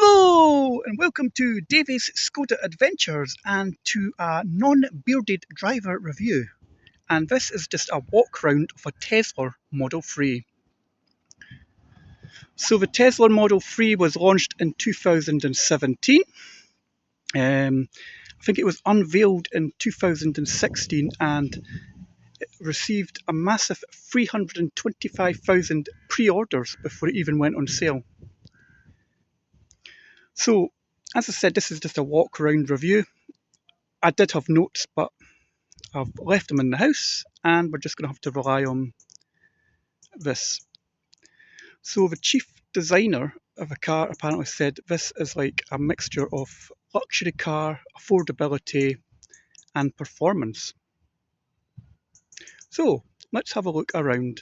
Hello and welcome to Davy's Skoda Adventures and to a non-bearded driver review. And this is just a walk round of a Tesla Model 3. So the Tesla Model 3 was launched in 2017. I think it was unveiled in 2016 and it received a massive 325,000 pre-orders before it even went on sale. So, as I said, this is just a walk around review. I did have notes, but I've left them in the house and we're just going to have to rely on this. So the chief designer of the car apparently said this is like a mixture of luxury car, affordability and performance. So let's have a look around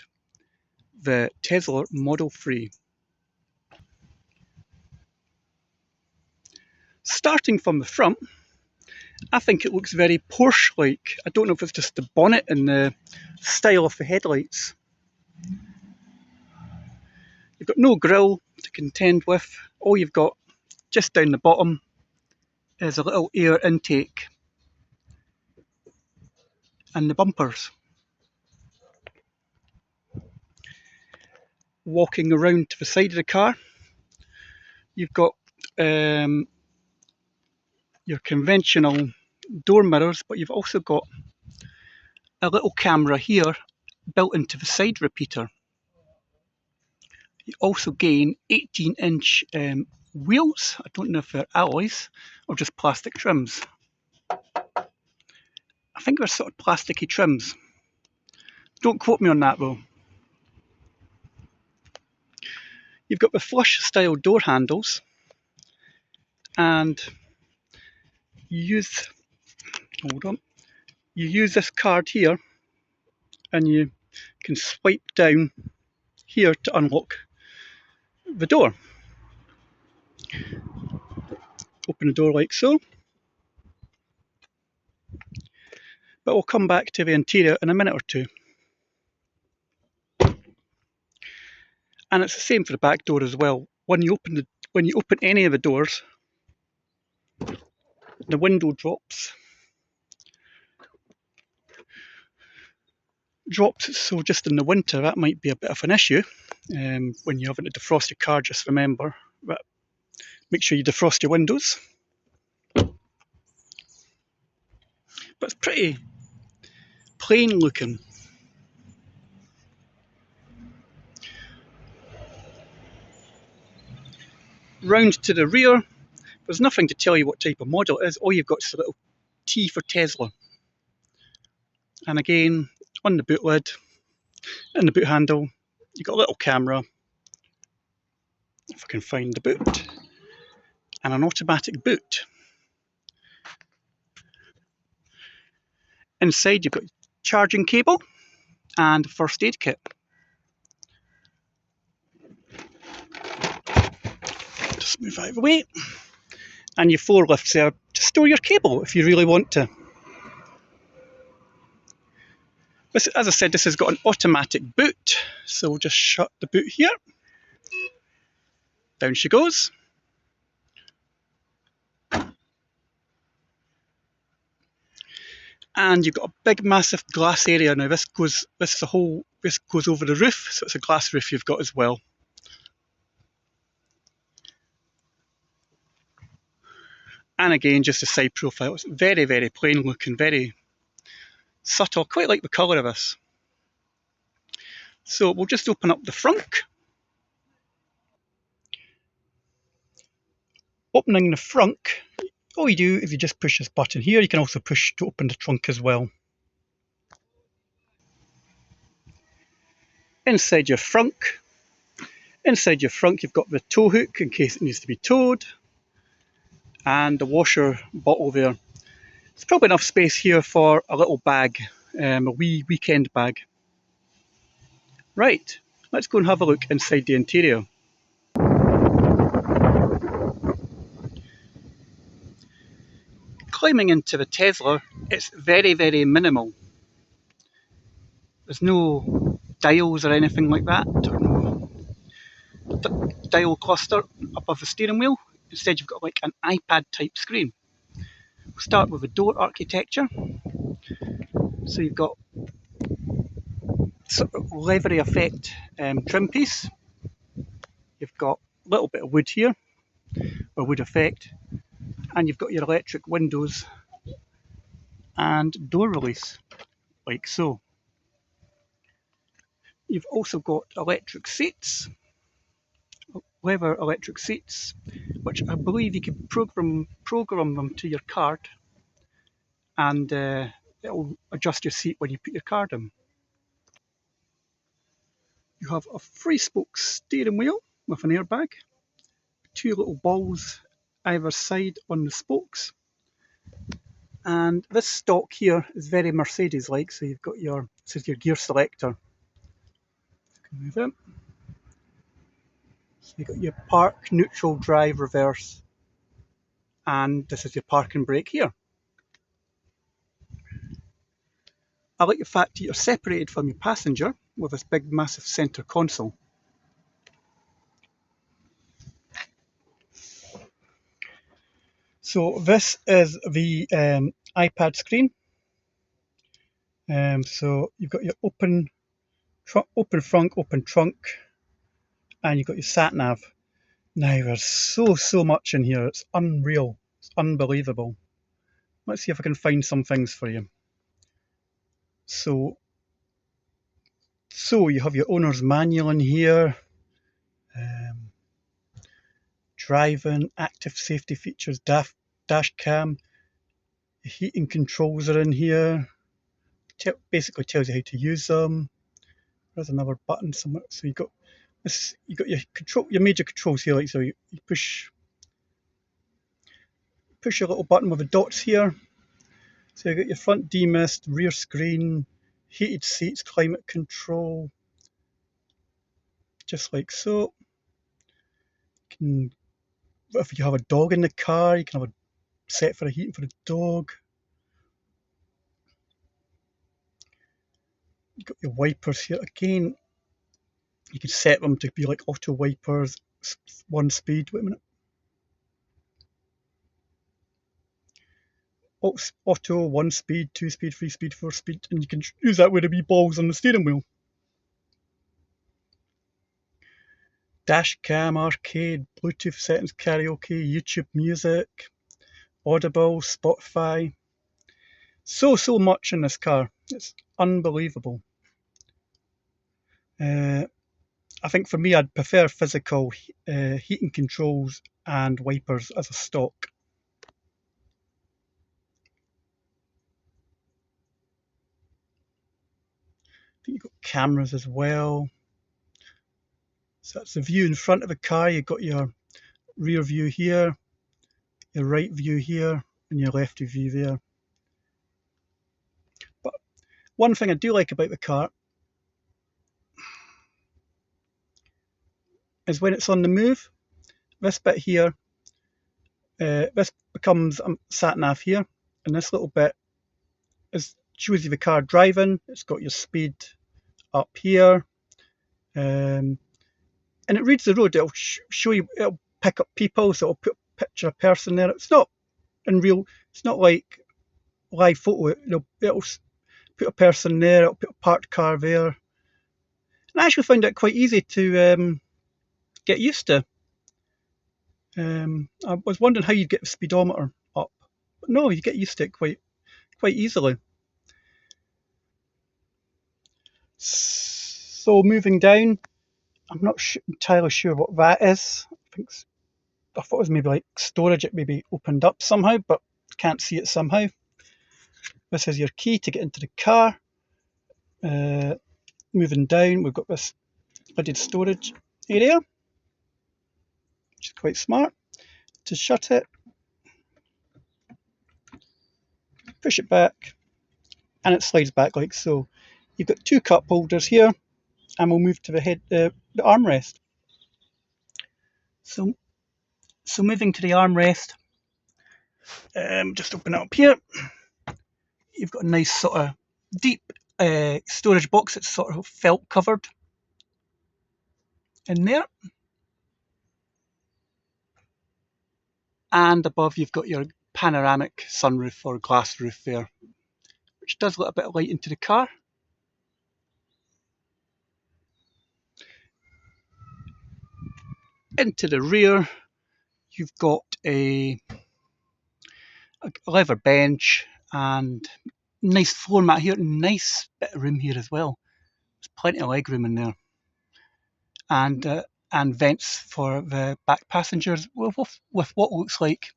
the Tesla Model 3. Starting from the front, I think it looks very Porsche-like. I don't know if it's just the bonnet and the style of the headlights. You've got no grille to contend with. All you've got just down the bottom is a little air intake and the bumpers. Walking around to the side of the car, you've got your conventional door mirrors, but you've also got a little camera here built into the side repeater. You also gain 18-inch wheels. I don't know if they're alloys or just plastic trims. I think they're sort of plasticky trims. Don't quote me on that though. You've got the flush style door handles and you use this card here and you can swipe down here to unlock the door. Open the door like so. But we'll come back to the interior in a minute or two. And it's the same for the back door as well. When you open any of the doors, the window drops, so just in the winter that might be a bit of an issue. When you're having to defrost your car, just remember that. Make sure you defrost your windows. But it's pretty plain looking. Round to the rear, there's nothing to tell you what type of model it is. All you've got is a little T for Tesla. And again, on the boot lid, in the boot handle, you've got a little camera, if I can find the boot, and an automatic boot. Inside you've got charging cable and first aid kit. Just move out of the way. And your floor lifts there to store your cable if you really want to. As I said, this has got an automatic boot, so we'll just shut the boot here. Down she goes. And you've got a big massive glass area. Now this goes over the roof, so it's a glass roof you've got as well. And again, just a side profile. It's very, very plain looking, very subtle, quite like the colour of this. So we'll just open up the front. Opening the front, all you do is you just push this button here. You can also push to open the trunk as well. Inside your front you've got the tow hook in case it needs to be towed, and the washer bottle there. There's probably enough space here for a little bag, a wee weekend bag. Right, let's go and have a look inside the interior. Climbing into the Tesla, it's very, very minimal. There's no dials or anything like that. No dial cluster above the steering wheel. Instead, you've got like an iPad type screen. We'll start with the door architecture. So you've got sort of leathery effect trim piece. You've got a little bit of wood here, or wood effect, and you've got your electric windows and door release, like so. You've also got electric seats, leather electric seats, which I believe you can program them to your card, and it'll adjust your seat when you put your card in. You have a three-spoke steering wheel with an airbag, two little balls either side on the spokes, and this stock here is very Mercedes-like. So you've got this is your gear selector. Move it. So you've got your park, neutral, drive, reverse, and this is your park and brake here. I like the fact that you're separated from your passenger with this big massive centre console. So this is the iPad screen. So you've got your open front, open trunk, and you've got your sat nav. Now there's so much in here. It's unreal. It's unbelievable. Let's see if I can find some things for you. So you have your owner's manual in here. Driving, active safety features, dash cam, heating controls are in here. Basically tells you how to use them. There's another button somewhere. So you got this. You got your major controls here. Like so, you push your little button with the dots here. So you got your front demist, rear screen, heated seats, climate control, just like so. If you have a dog in the car, you can have a set for a heating for the dog. You've got your wipers here again. You can set them to be like auto wipers, one speed. Wait a minute. Auto, one speed, two speed, three speed, four speed, and you can use that with the wee balls on the steering wheel. Dash cam, arcade, Bluetooth settings, karaoke, YouTube music, Audible, Spotify. So much in this car. It's unbelievable. I think for me, I'd prefer physical heating controls and wipers as a stock. I think you've got cameras as well. So that's the view in front of the car. You've got your rear view here, your right view here, and your left view there. But one thing I do like about the car is when it's on the move, this bit here, this becomes sat nav here, and this little bit shows you the car driving. It's got your speed up here, and it reads the road. It'll show you, it'll pick up people, so it'll put a picture of a person there. It's not in real, it's not like live photo. It'll put a person there, it'll put a parked car there. And I actually found it quite easy to get used to. I was wondering how you'd get the speedometer up, but no, you get used to it quite easily. So moving down, I'm not entirely sure what that is. I thought it was maybe like storage. It maybe opened up somehow, but can't see it somehow. This is your key to get into the car. Moving down, we've got this lidded storage area, which is quite smart. To shut it, push it back, and it slides back like so. You've got two cup holders here, and we'll move to the armrest. So moving to the armrest, just open it up here. You've got a nice sort of deep storage box. It's sort of felt covered in there. And above you've got your panoramic sunroof or glass roof there, which does let a bit of light into the car. Into the rear you've got a leather bench and nice floor mat here, nice bit of room here as well. There's plenty of leg room in there, and vents for the back passengers with what looks like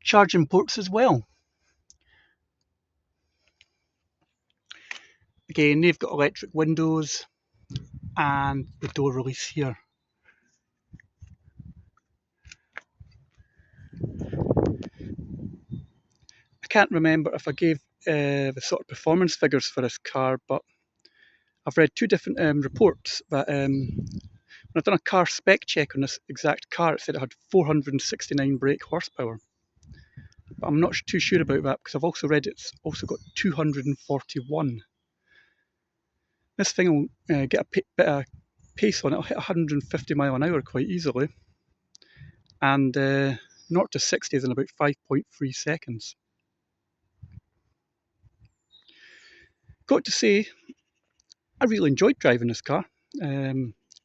charging ports as well. Again, they've got electric windows and the door release here. I can't remember if I gave the sort of performance figures for this car, but I've read two different reports that when I've done a car spec check on this exact car, it said it had 469 brake horsepower. But I'm not too sure about that because I've also read it's also got 241. This thing will get a bit of pace on it. It'll hit 150 mile an hour quite easily, and 0 to 60 is in about 5.3 seconds. Got to say, I really enjoyed driving this car.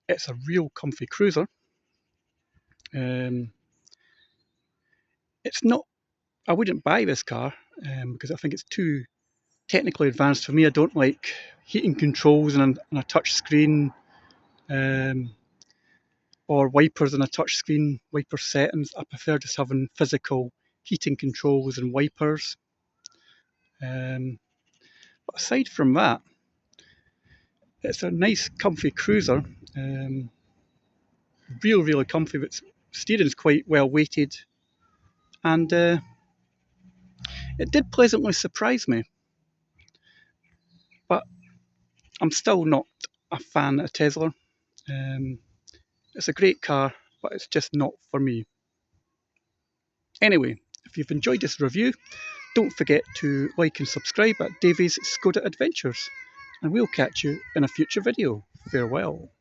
It's a real comfy cruiser. It's not. I wouldn't buy this car because I think it's too technically advanced for me. I don't like heating controls and a touch screen, or wipers and a touch screen, wiper settings. I prefer just having physical heating controls and wipers. But aside from that, it's a nice comfy cruiser. Really comfy. But steering's quite well weighted, and it did pleasantly surprise me. But I'm still not a fan of Tesla. It's a great car, but it's just not for me. Anyway, if you've enjoyed this review, don't forget to like and subscribe at Davy's Skoda Adventures, and we'll catch you in a future video. Farewell.